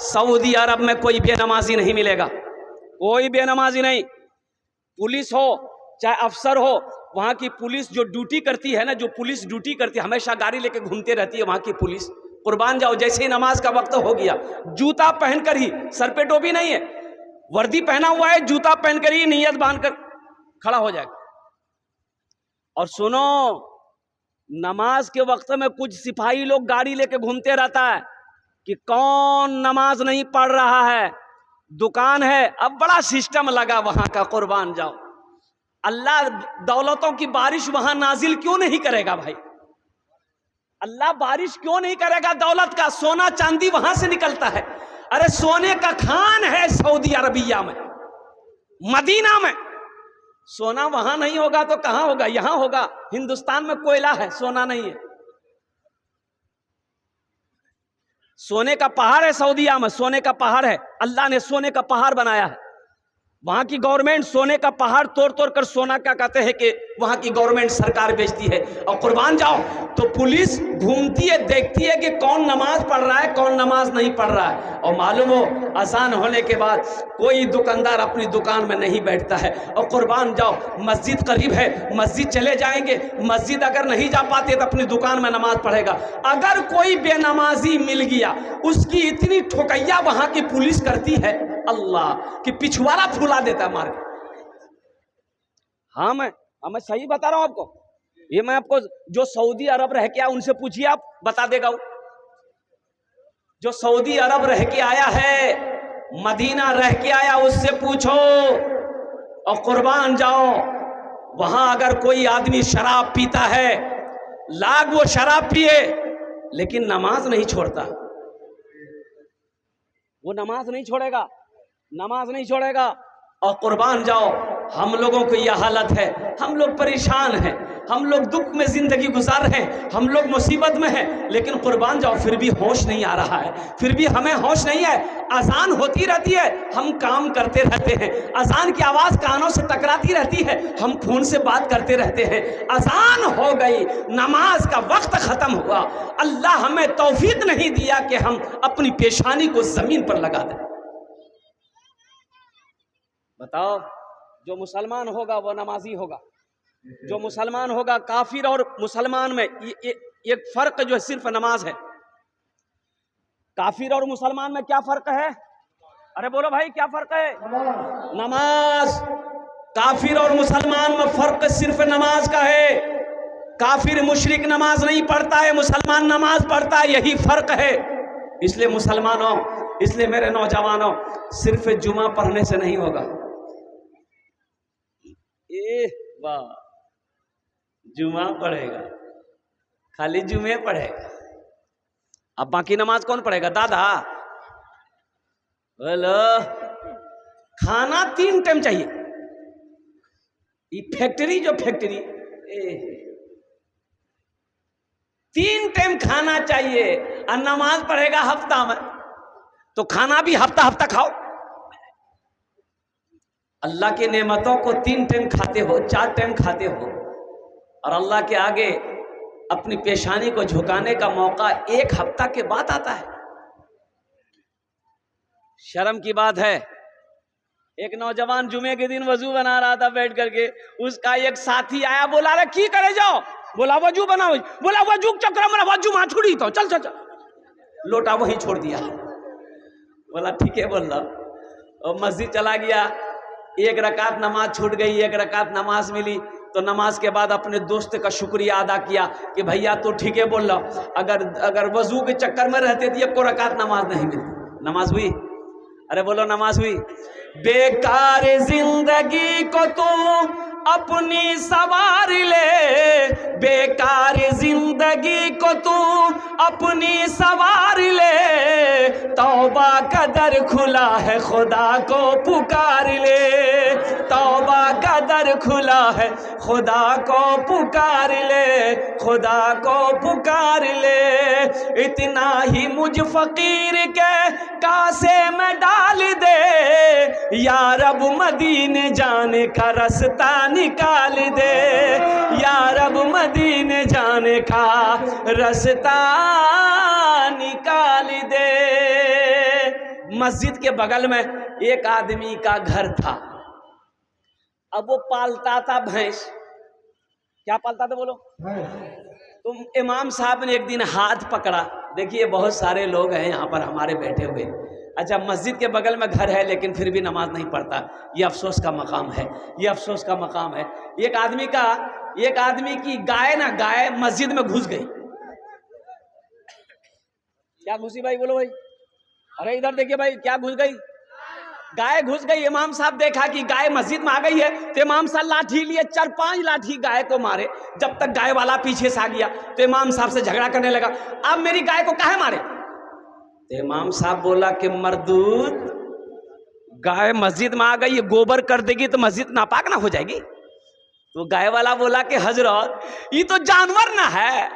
Saudi अरब में कोई बेनमाजी नहीं मिलेगा, कोई बेनमाजी नहीं। पुलिस हो चाहे अफसर हो, वहां की पुलिस जो ड्यूटी करती है ना, जो पुलिस ड्यूटी करती है, हमेशा गाड़ी लेके घूमते रहती है वहां की पुलिस। कुर्बान जाओ, जैसे ही नमाज का वक्त हो गया, जूता पहनकर ही, सर पे टोपी नहीं है, वर्दी पहना हुआ है, जूता पहनकर ही नियत बांधकर खड़ा हो जाएगा। और सुनो, नमाज के वक्त में कुछ सिपाही लोग गाड़ी लेके घूमते रहता है कि कौन नमाज नहीं पढ़ रहा है। दुकान है, अब बड़ा सिस्टम लगा वहां का। कुर्बान जाओ, अल्लाह दौलतों की बारिश वहां नाजिल क्यों नहीं करेगा भाई? अल्लाह बारिश क्यों नहीं करेगा दौलत का? सोना चांदी वहां से निकलता है। अरे सोने का खान है सऊदी अरबिया में, मदीना में। सोना वहां नहीं होगा तो कहां होगा? यहां होगा। हिंदुस्तान में कोयला है, सोना नहीं है। सोने का पहाड़ है सऊदीया में, सोने का पहाड़ है। अल्लाह ने सोने का पहाड़ बनाया है। वहां की गवर्नमेंट सोने का पहाड़ तोड़ तोड़ कर सोना क्या कहते हैं कि वहां की गवर्नमेंट सरकार बेचती है। और कुर्बान जाओ, तो पुलिस घूमती है, देखती है कि कौन नमाज पढ़ रहा है, कौन नमाज नहीं पढ़ रहा है। और मालूम हो, अजान होने के बाद कोई दुकानदार अपनी दुकान में नहीं बैठता है। और कुर्बान जाओ, मस्जिद करीब है, मस्जिद चले जाएंगे। मस्जिद अगर नहीं जा पाते तो अपनी दुकान में नमाज पढ़ेगा। अगर कोई बेनमाजी मिल गया, उसकी इतनी ठोकैया वहां की पुलिस करती है अल्लाह कि पिछवाड़ा फुला देता मार के। हाँ, मैं सही बता रहा हूं आपको। ये मैं आपको, जो सऊदी अरब रह के आया उनसे पूछिए, आप बता देगा। जो सऊदी अरब रह के आया है, मदीना रह के आया, उससे पूछो। और कुर्बान जाओ, वहां अगर कोई आदमी शराब पीता है, लाग वो शराब पिए, लेकिन नमाज नहीं छोड़ता, वो नमाज नहीं छोड़ेगा, नमाज नहीं छोड़ेगा। और कुर्बान जाओ, हम लोगों को यह हालत है, हम लोग परेशान हैं, हम लोग दुख में जिंदगी गुजार रहे हैं, हम लोग मुसीबत में हैं, लेकिन कुर्बान जाओ फिर भी होश नहीं आ रहा है, फिर भी हमें होश नहीं है। अजान होती रहती है, हम काम करते रहते हैं। अजान की आवाज कानों से टकराती रहती है, हम फोन से बात करते रहते हैं। अजान हो गई, नमाज का वक्त खत्म हुआ, अल्लाह हमें तौफीक नहीं दिया कि हम अपनी पेशानी को जमीन पर लगा दें। बताओ, जो मुसलमान होगा वो नमाजी होगा। जो मुसलमान होगा, काफिर और मुसलमान में एक फर्क जो है सिर्फ नमाज है। काफिर और मुसलमान में क्या फर्क है? अरे बोलो भाई, क्या फर्क है? नमाज। काफिर और मुसलमान में फर्क सिर्फ नमाज का है। काफिर मुशरिक नमाज नहीं पढ़ता है, मुसलमान नमाज पढ़ता है, यही फर्क है। इसलिए मुसलमानों, इसलिए मेरे नौजवानों, सिर्फ जुमा पढ़ने से नहीं होगा। वाह, जुमा पढ़ेगा, खाली जुमे पढ़ेगा, अब बाकी नमाज कौन पढ़ेगा? दादा बोलो, खाना 3 टाइम चाहिए। ये फैक्ट्री, जो फैक्ट्री 3 टाइम खाना चाहिए, और नमाज पढ़ेगा हफ्ता में, तो खाना भी हफ्ता हफ्ता खाओ। अल्लाह की नेमतों को 3 टाइम खाते हो, 4 टाइम खाते हो, और अल्लाह के आगे अपनी पेशानी को झुकाने का मौका 1 हफ्ता के बाद आता है। शर्म की बात है। एक नौजवान जुमे के दिन वजू बना रहा था बैठ करके, उसका एक साथी आया, बोला अरे की करे जाओ? बोला वजू बनाओ। बोला वजू चक्र मेरा वजू मां छुड़ी तो चल चल चल, लोटा वहीं छोड़ दिया। बोला ठीक है, बोल रहा। और मस्जिद चला गया, 1 रकात नमाज छूट गई, 1 रकात नमाज मिली, तो नमाज के बाद अपने दोस्त का शुक्रिया अदा किया कि भैया तो ठीक है बोल रहा, अगर वजू के चक्कर में रहते थे 1 रकात नमाज नहीं मिलती। नमाज हुई? अरे बोलो, नमाज हुई? बेकार जिंदगी को तू अपनी सवार ले, बेकार जिंदगी को तू अपनी सवार ले, तौबा का दर खुला है खुदा को पुकार ले, तौबा का दर खुला है खुदा को पुकार ले, खुदा को पुकार ले। इतना ही मुझ फकीर के कासे में डाल दे, या रब मदीने जाने का रास्ता निकाल दे, या रब मदीने जाने का रास्ता निकाल दे। मस्जिद के बगल में एक आदमी का घर था। अब वो पालता था भैंस। क्या पालता था बोलो? तो इमाम साहब ने एक दिन हाथ पकड़ा। देखिए बहुत सारे लोग हैं यहाँ पर हमारे बैठे हुए, अच्छा मस्जिद के बगल में घर है लेकिन फिर भी नमाज नहीं पढ़ता। ये अफसोस का मकाम है, ये अफसोस का मकाम है। एक आदमी की गाय मस्जिद में घुस गई। क्या घुसी भाई? बोलो भाई। अरे इधर देखिए भाई, क्या घुस गई? गाय घुस गई। इमाम साहब देखा कि गाय मस्जिद में आ गई है तो इमाम साहब लाठी लिए 4-5 लाठी गाय को मारे। जब तक गाय वाला पीछे से आ गया तो इमाम साहब से झगड़ा करने लगा, अब मेरी गाय को काहे मारे? तो इमाम साहब बोला कि मर्दूद, गाय मस्जिद में आ गई, गोबर कर देगी तो मस्जिद नापाक ना हो जाएगी? तो गाय वाला बोला कि हजरत ये तो जानवर ना है,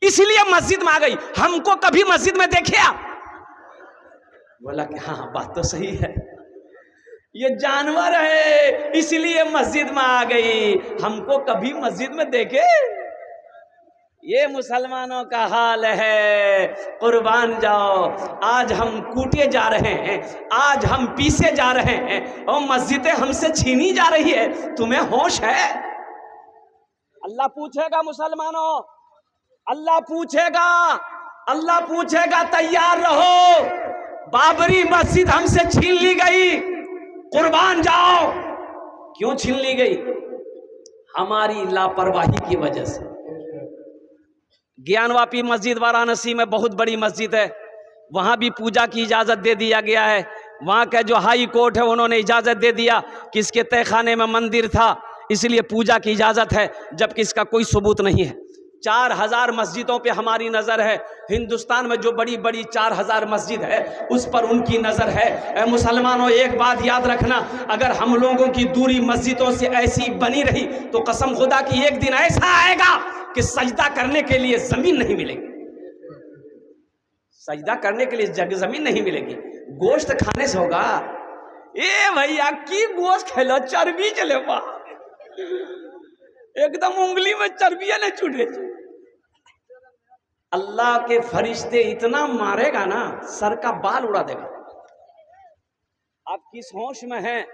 इसलिए मस्जिद में आ गई, हमको कभी मस्जिद में देखे आप? बोला कि हाँ बात तो सही है, ये जानवर है इसलिए मस्जिद में आ गई, हमको कभी मस्जिद में देखे? ये मुसलमानों का हाल है। कुर्बान जाओ, आज हम कूटे जा रहे हैं, आज हम पीसे जा रहे हैं और मस्जिदें हमसे छीनी जा रही है। तुम्हें होश है? अल्लाह पूछेगा मुसलमानों, अल्लाह पूछेगा, अल्लाह पूछेगा, तैयार रहो। बाबरी मस्जिद हमसे छीन ली गई, कुर्बान जाओ। क्यों छीन ली गई? हमारी लापरवाही की वजह से। ज्ञानवापी मस्जिद वाराणसी में बहुत बड़ी मस्जिद है, वहां भी पूजा की इजाजत दे दिया गया है। वहां का जो हाई कोर्ट है उन्होंने इजाजत दे दिया कि इसके तहखाने में मंदिर था इसलिए पूजा की इजाजत है, जबकि इसका कोई सबूत नहीं है। 4000 मस्जिदों पे हमारी नज़र है। हिंदुस्तान में जो बड़ी बड़ी 4000 मस्जिद है उस पर उनकी नज़र है। मुसलमानों एक बात याद रखना, अगर हम लोगों की दूरी मस्जिदों से ऐसी बनी रही तो कसम खुदा की एक दिन ऐसा आएगा कि सजदा करने के लिए ज़मीन नहीं मिलेगी, सजदा करने के लिए ज़मीन नहीं मिलेगी। गोश्त खाने से होगा। ए भैया की गोश्त खेलो, चर्बी चले एकदम उंगली में चर्बियां नहीं छूटे। अल्लाह के फरिश्ते इतना मारेगा ना, सर का बाल उड़ा देगा। आप किस होश में हैं?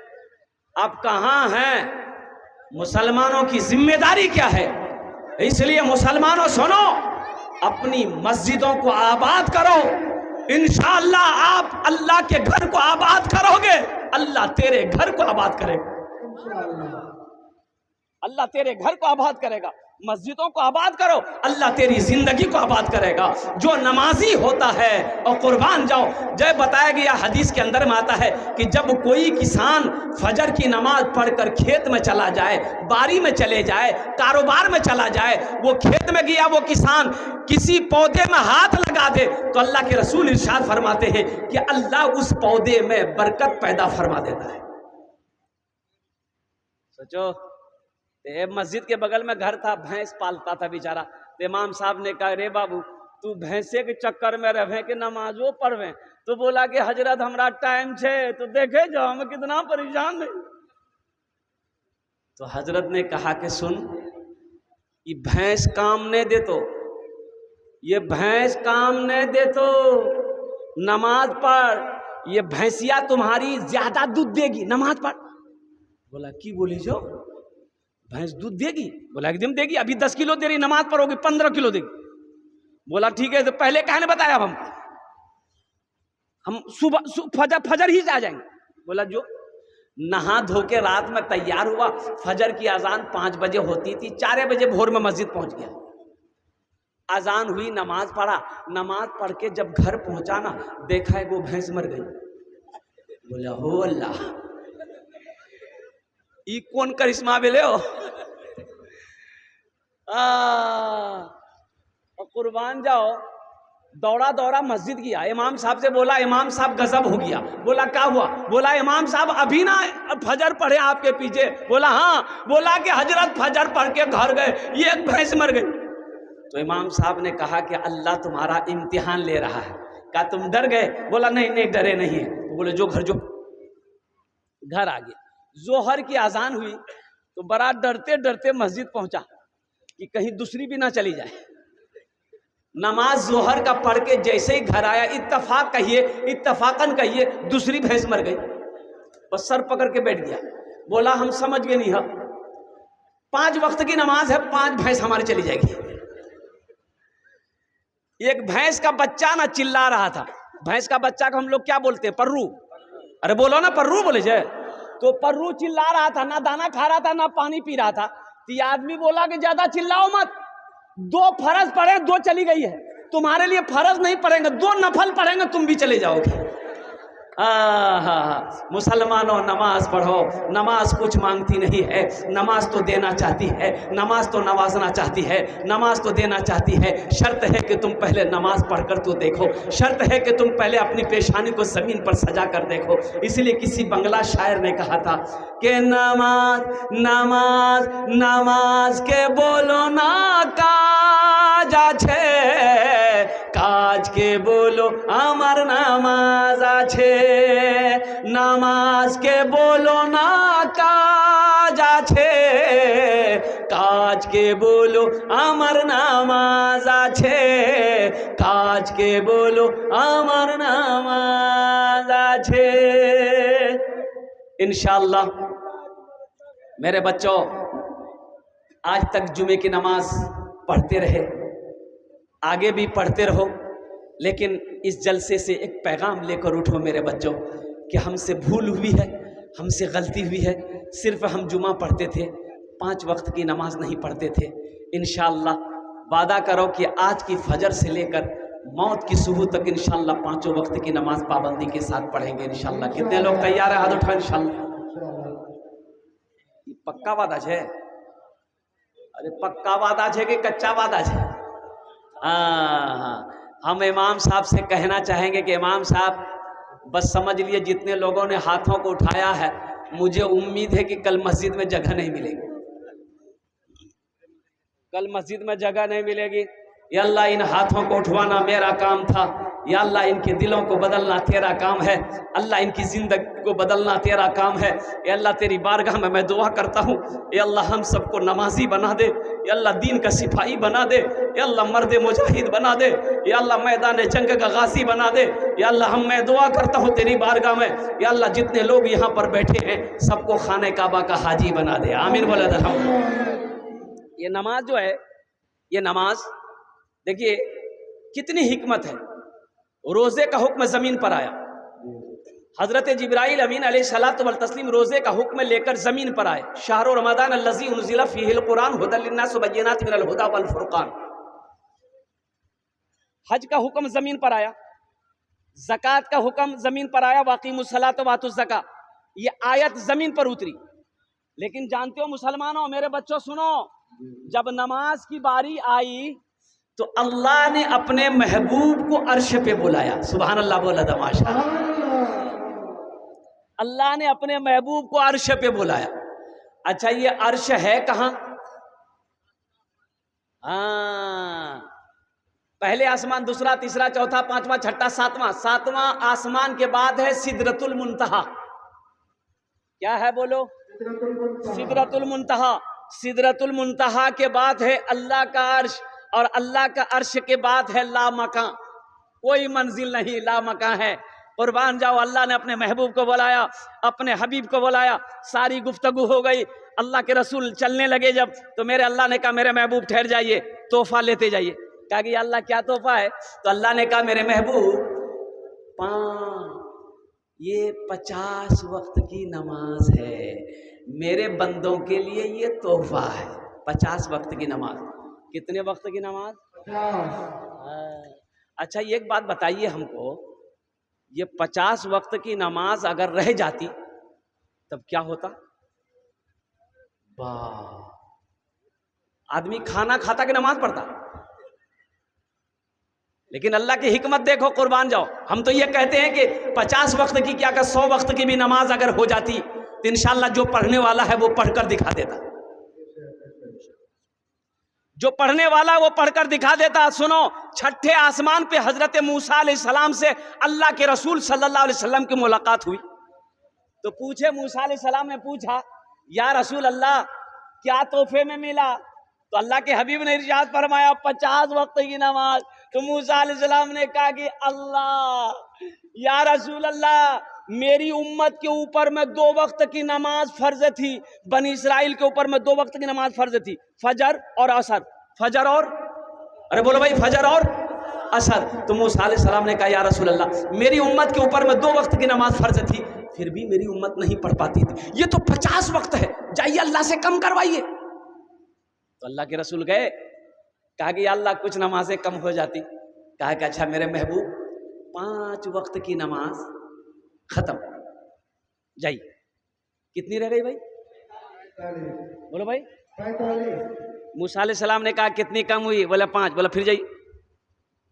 आप कहां हैं? मुसलमानों की जिम्मेदारी क्या है? इसलिए मुसलमानों सुनो, अपनी मस्जिदों को आबाद करो। इंशाअल्लाह आप अल्लाह के घर को आबाद करोगे, अल्लाह तेरे घर को आबाद करेगा। अल्लाह तेरे घर को आबाद करेगा। मस्जिदों को आबाद करो, अल्लाह तेरी जिंदगी को आबाद करेगा। जो नमाजी होता है, और कुर्बान जाओ, जब बताया गया हदीस के अंदर में आता है कि जब कोई किसान फजर की नमाज पढ़कर खेत में चला जाए, बारी में चले जाए, कारोबार में चला जाए, वो खेत में गया, वो किसान किसी पौधे में हाथ लगा दे तो अल्लाह के रसूल इरशाद फरमाते हैं कि अल्लाह उस पौधे में बरकत पैदा फरमा देता है। सोचो, मस्जिद के बगल में घर था, भैंस पालता था बेचारा। तो इमाम साहब ने कहा, रे बाबू तू भैंसे के चक्कर में रहे कि नमाजो पढ़वे? तो बोला कि हजरत हमरा टाइम छे, तो देखे जाओ हम कितना परेशान नहीं। तो हजरत ने कहा कि सुन, ये भैंस काम नहीं दे तो, ये भैंस काम नहीं दे तो नमाज पढ़, ये भैंसिया तुम्हारी ज्यादा दूध देगी, नमाज पढ़। बोला की बोली जो? भैंस दूध देगी? बोला एकदम देगी, अभी 10 किलो दे रही, नमाज पढ़ोगे 15 किलो देगी। बोला ठीक है, तो पहले कहने बताया हम सुबह फजर ही आ जाएंगे। बोला जो नहा धो के रात में तैयार हुआ, फजर की अजान 5 बजे होती थी, 4 बजे भोर में मस्जिद पहुंच गया। अजान हुई, नमाज पढ़ा, नमाज पढ़ के जब घर पहुंचा ना, देखा है वो भैंस मर गई। बोला हो अल्लाह, ई कौन करिश्मा बेले हो? और कुर्बान जाओ, दौड़ा दौड़ा मस्जिद गया, इमाम साहब से बोला, इमाम साहब गजब हो गया। बोला क्या हुआ? बोला इमाम साहब अभी ना फजर पढ़े आपके पीछे। बोला हाँ। बोला कि हजरत फजर पढ़ के घर गए, ये एक भैंस मर गई। तो इमाम साहब ने कहा कि अल्लाह तुम्हारा इम्तिहान ले रहा है। क्या तुम डर गए? बोला नहीं नहीं डरे नहीं है। तो बोले जो घर, जो घर आ गया। जोहर की अजान हुई तो बड़ा डरते डरते मस्जिद पहुंचा कि कहीं दूसरी भी ना चली जाए। नमाज जोहर का पढ़ के जैसे ही घर आया, इत्तफाक कहिए, इत्तफाकन कहिए, दूसरी भैंस मर गई। बस सर पकड़ के बैठ गया, बोला हम समझ गए नहीं है, 5 वक्त की नमाज है, 5 भैंस हमारी चली जाएगी। एक भैंस का बच्चा ना चिल्ला रहा था। भैंस का बच्चा को हम लोग क्या बोलते हैं? पर्रू। अरे बोलो ना पर्रू बोले जाए। तो पर्रू चिल्ला रहा था, ना दाना खा रहा था ना पानी पी रहा था। तो ये आदमी बोला कि ज्यादा चिल्लाओ मत, 2 फर्ज पढ़े, 2 चली गई है, तुम्हारे लिए फर्ज नहीं पढ़ेंगे, 2 नफल पढ़ेंगे, तुम भी चले जाओगे। मुसलमानों नमाज पढ़ो, नमाज कुछ मांगती नहीं है, नमाज तो देना चाहती है, नमाज तो नवाजना चाहती है, नमाज तो देना चाहती है। शर्त है कि तुम पहले नमाज पढ़कर तो देखो, शर्त है कि तुम पहले अपनी पेशानी को जमीन पर सजा कर देखो। इसलिए किसी बंगला शायर ने कहा था कि नमाज नमाज नमाज के बोलो ना काज आछे, काज के बोलो আমার নামাজ আছে, নামাজ के बोलो ना काज আছে, काज के बोलो আমার নামাজ আছে, काज के बोलो আমার নামাज আছে। इंशाअल्लाह मेरे बच्चों, आज तक जुमे की नमाज पढ़ते रहे, आगे भी पढ़ते रहो, लेकिन इस जलसे से एक पैगाम लेकर उठो मेरे बच्चों कि हमसे भूल हुई है, हमसे गलती हुई है। सिर्फ हम जुमा पढ़ते थे, 5 वक्त की नमाज नहीं पढ़ते थे। इंशाअल्लाह वादा करो कि आज की फजर से लेकर मौत की सुबह तक इंशाअल्लाह 5 वक्त की नमाज पाबंदी के साथ पढ़ेंगे इंशाअल्लाह। कितने लोग तैयार है? हाथ उठाओ इंशाअल्लाह। ये पक्का वादा है? अरे पक्का वादा है कि कच्चा वादा है? हाँ, हम इमाम साहब से कहना चाहेंगे कि इमाम साहब बस समझ लिए, जितने लोगों ने हाथों को उठाया है, मुझे उम्मीद है कि कल मस्जिद में जगह नहीं मिलेगी, कल मस्जिद में जगह नहीं मिलेगी। या अल्लाह इन हाथों को उठवाना मेरा काम था, या अल्लाह इनके दिलों को बदलना तेरा काम है, अल्लाह इनकी ज़िंदगी को बदलना तेरा काम है। या अल्लाह तेरी बारगाह में मैं दुआ करता हूँ, या अल्लाह हम सबको नमाजी बना दे, या अल्लाह दीन का सिपाही बना दे, या अल्लाह मर्द मुजाहिद बना दे, या अल्लाह मैदान जंग का गाजी बना दे। या अल्लाह मैं दुआ करता हूँ तेरी बारगाह में, या अल्लाह जितने लोग यहाँ पर बैठे हैं सबको खाने काबा का हाजी बना दे। आमीन बोले हम। ये नमाज जो है, ये नमाज देखिए कितनी हिकमत है। रोज़े का हुक्म ज़मीन पर आया, हज़रत जिब्राइल अमीन अलैहिस्सलातु वल तस्लीम रोज़े का हुक्म लेकर ज़मीन पर आए। शहर रमज़ान अल्लज़ी उनज़िला फ़ीहिल कुरान हुदल लिन्नास व बय्यिनातिन मिनल हुदा वल फुरक़ान। हज का हुक्म ज़मीन पर आया, ज़कात का हुक्म ज़मीन पर आया, वाक़िमुस्सलात व आतुज़ ज़का, ये आयत ज़मीन पर उतरी। लेकिन जानते हो मुसलमानों, मेरे बच्चों सुनो, जब नमाज की बारी आई तो अल्लाह ने अपने महबूब को अर्श पे बुलाया। सुभान अल्लाह बोला था माशाअल्लाह। अल्लाह ने अपने महबूब को अर्श पे बुलाया। अच्छा ये अर्श है कहाँ? हाँ, पहले आसमान, दूसरा, तीसरा, चौथा, पांचवा, छठा, सातवां आसमान के बाद है सिदरतुल मुंतहा। क्या है बोलो? सिदरतुल मुंतहा। सिदरतुल मुंतहा के बाद है अल्लाह का अर्श, और अल्लाह का अर्श के बाद है ला मकां। कोई मंजिल नहीं, ला मकां है। कुर्बान जाओ, अल्लाह ने अपने महबूब को बुलाया, अपने हबीब को बुलाया, सारी गुफ्तगू हो गई। अल्लाह के रसूल चलने लगे जब, तो मेरे अल्लाह ने कहा मेरे महबूब ठहर जाइए, तोहफा लेते जाइए। कहा कि अल्लाह क्या तोहफा है? तो अल्लाह ने कहा मेरे महबूब ये 50 वक्त की नमाज है, मेरे बंदों के लिए ये तोहफा है। 50 वक्त की नमाज। कितने वक्त की नमाज? अच्छा एक बात बताइए हमको, ये 50 वक्त की नमाज अगर रह जाती तब क्या होता? वाह, आदमी खाना खाता कि नमाज पढ़ता? लेकिन अल्लाह की हिकमत देखो, कुर्बान जाओ। हम तो ये कहते हैं कि 50 वक्त की क्या कर 100 वक्त की भी नमाज अगर हो जाती तो इंशाअल्लाह जो पढ़ने वाला है वो पढ़कर दिखा देता, जो पढ़ने वाला वो पढ़कर दिखा देता। सुनो, छठे आसमान पे हजरत मूसा अलैहिस्सलाम से अल्लाह के रसूल सल्लल्लाहु अलैहि वसल्लम की मुलाकात हुई। तो पूछे, मूसा अलैहिस्सलाम ने पूछा, या रसूल अल्लाह क्या तोहफे में मिला? तो अल्लाह के हबीब ने इरशाद फरमाया 50 वक्त की नमाज। तो मूसा अलैहिस्सलाम ने कहा कि अल्लाह या रसूल अल्लाह, मेरी उम्मत के ऊपर में 2 वक्त की नमाज फर्ज थी, बनी इसराइल के ऊपर में 2 वक्त की नमाज फर्ज थी, फजर और असर। फजर और, अरे बोलो भाई, फजर और असर। तो मूसा अलैहिस्सलाम ने कहा या रसूल अल्लाह, मेरी उम्मत के ऊपर में 2 वक्त की नमाज फर्ज थी, फिर भी मेरी उम्मत नहीं पढ़ पाती थी, ये तो 50 वक्त है, जाइए अल्लाह से कम करवाइए। तो अल्लाह के रसूल गए, कहा कि अल्लाह कुछ नमाजें कम हो जाती। कहा कि अच्छा मेरे महबूब, 5 वक्त की नमाज खत्म, जाइए। कितनी रह गई भाई? बोलो भाई। मूसा अलैहिस्सलाम ने कहा कितनी कम हुई? बोला 5। बोला फिर जाइए।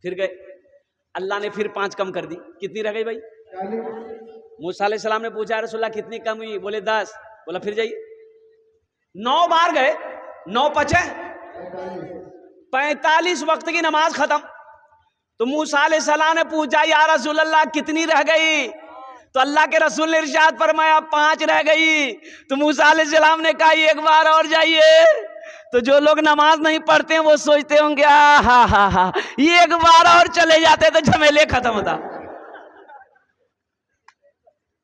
फिर गए, अल्लाह ने फिर 5 कम कर दी। कितनी रह गई भाई? मूसा अलैहिस्सलाम ने पूछा रसूलल्लाह कितनी कम हुई? बोले 10। बोला फिर जाइए। 9 बार गए, 9 पचे 45 वक्त की नमाज खत्म। तो मूसा अलैहिस्सलाम ने पूछा या रसूलल्लाह कितनी रह गई? तो अल्लाह के रसूल ने इरशाद फरमाया 5 रह गई। तो मूसा अलैहिस्सलाम ने कहा 1 बार और जाइए। तो जो लोग नमाज नहीं पढ़ते हैं वो सोचते होंगे हा 1 बार और चले जाते तो झमेले खत्म होता।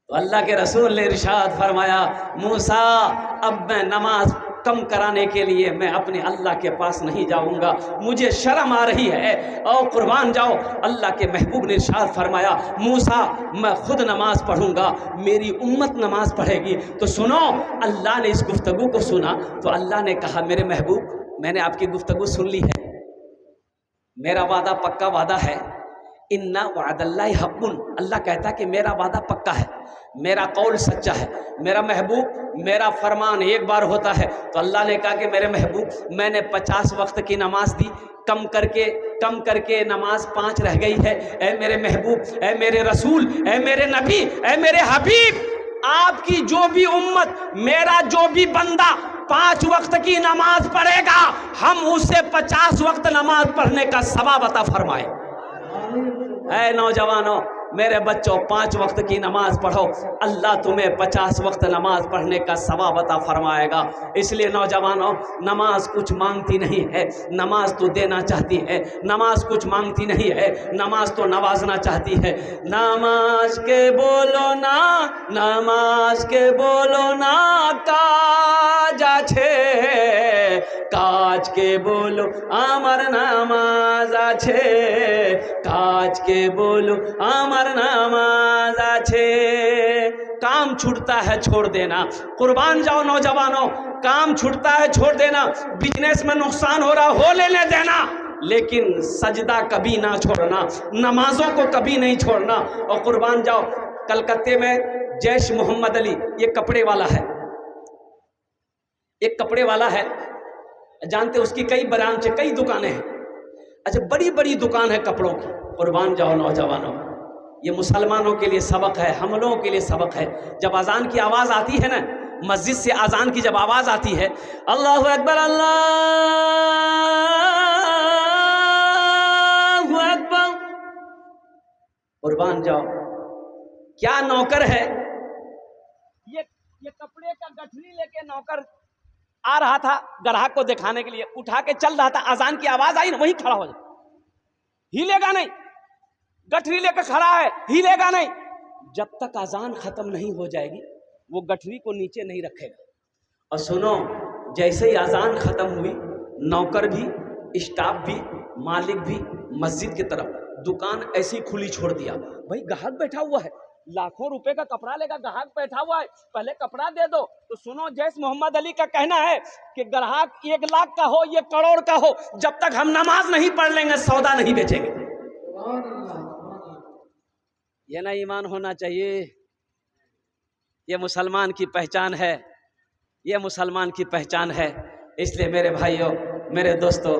तो अल्लाह के रसूल ने इरशाद फरमाया मूसा, अब मैं नमाज कम कराने के लिए मैं अपने अल्लाह के पास नहीं जाऊंगा, मुझे शर्म आ रही है, और कुर्बान जाओ। अल्लाह के महबूब ने इरशाद फरमाया मूसा, मैं खुद नमाज पढ़ूंगा, मेरी उम्मत नमाज पढ़ेगी। तो सुनो, अल्लाह ने इस गुफ्तगू को सुना तो अल्लाह ने कहा मेरे महबूब, मैंने आपकी गुफ्तगू सुन ली है, मेरा वादा पक्का वादा है, इन्ना वअदल्लाहि हक़्क़ुन। अल्लाह कहता कि मेरा वादा पक्का है, मेरा कौल सच्चा है, मेरा महबूब मेरा फरमान एक बार होता है। तो अल्लाह ने कहा कि मेरे महबूब, मैंने 50 वक्त की नमाज दी, कम करके नमाज 5 रह गई है। ए मेरे महबूब, ए मेरे रसूल, ए मेरे नबी, ए मेरे हबीब, आपकी जो भी उम्मत, मेरा जो भी बंदा 5 वक्त की नमाज पढ़ेगा, हम उससे 50 वक्त नमाज पढ़ने का सवाब अता फरमाए। ऐ नौजवानों, मेरे बच्चों, 5 वक्त की नमाज पढ़ो, अल्लाह तुम्हें 50 वक्त नमाज पढ़ने का सवाब अता फरमाएगा। इसलिए नौजवानों, नमाज कुछ मांगती नहीं है, नमाज तो देना चाहती है। नमाज कुछ मांगती नहीं है, नमाज तो नवाजना चाहती है। नमाज के बोलो ना, नमाज के बोलो ना, काज आछे, काज के बोलो आमार नामाज आछे, काज के बोलो आमार नामाज आछे। काम छूटता है छोड़ देना, कुर्बान जाओ नौजवानों, काम छूटता है छोड़ देना, बिजनेस में नुकसान हो रहा हो लेने देना, लेकिन सजदा कभी ना छोड़ना, नमाजों को कभी नहीं छोड़ना। और कुर्बान जाओ, कलकत्ते में जैश मोहम्मद अली, ये कपड़े वाला है, एक कपड़े वाला है, जानते उसकी कई ब्रांच, कई दुकानें हैं। अच्छा, बड़ी बड़ी दुकान है कपड़ों की। कुर्बान जाओ नौजवानों, ये मुसलमानों के लिए सबक है, हम लोगों के लिए सबक है। जब अजान की आवाज़ आती है ना, मस्जिद से अजान की जब आवाज़ आती है, अल्लाहु अकबर अल्लाहु अकबर, कुर्बान जाओ, क्या नौकर है ये कपड़े का गठरी लेके नौकर आ रहा था ग्राहक को दिखाने के लिए, उठा के चल रहा था, अजान की आवाज आई ना, वहीं खड़ा हो जाए, हिलेगा नहीं, गठरी लेकर खड़ा है, हिलेगा नहीं, जब तक अजान खत्म नहीं हो जाएगी वो गठरी को नीचे नहीं रखेगा। और सुनो, जैसे ही अजान खत्म हुई, नौकर भी, स्टाफ भी, मालिक भी मस्जिद की तरफ, दुकान ऐसी खुली छोड़ दिया। भाई ग्राहक बैठा हुआ है, लाखों रुपए का कपड़ा लेगा, ग्राहक बैठा हुआ है, पहले कपड़ा दे दो। तो सुनो, जैसे मोहम्मद अली का कहना है कि ग्राहक 1 लाख का हो, 1 करोड़ का हो, जब तक हम नमाज नहीं पढ़ लेंगे सौदा नहीं बेचेंगे। ये ना ईमान होना चाहिए, ये मुसलमान की पहचान है, ये मुसलमान की पहचान है। इसलिए मेरे भाइयों, मेरे दोस्तों,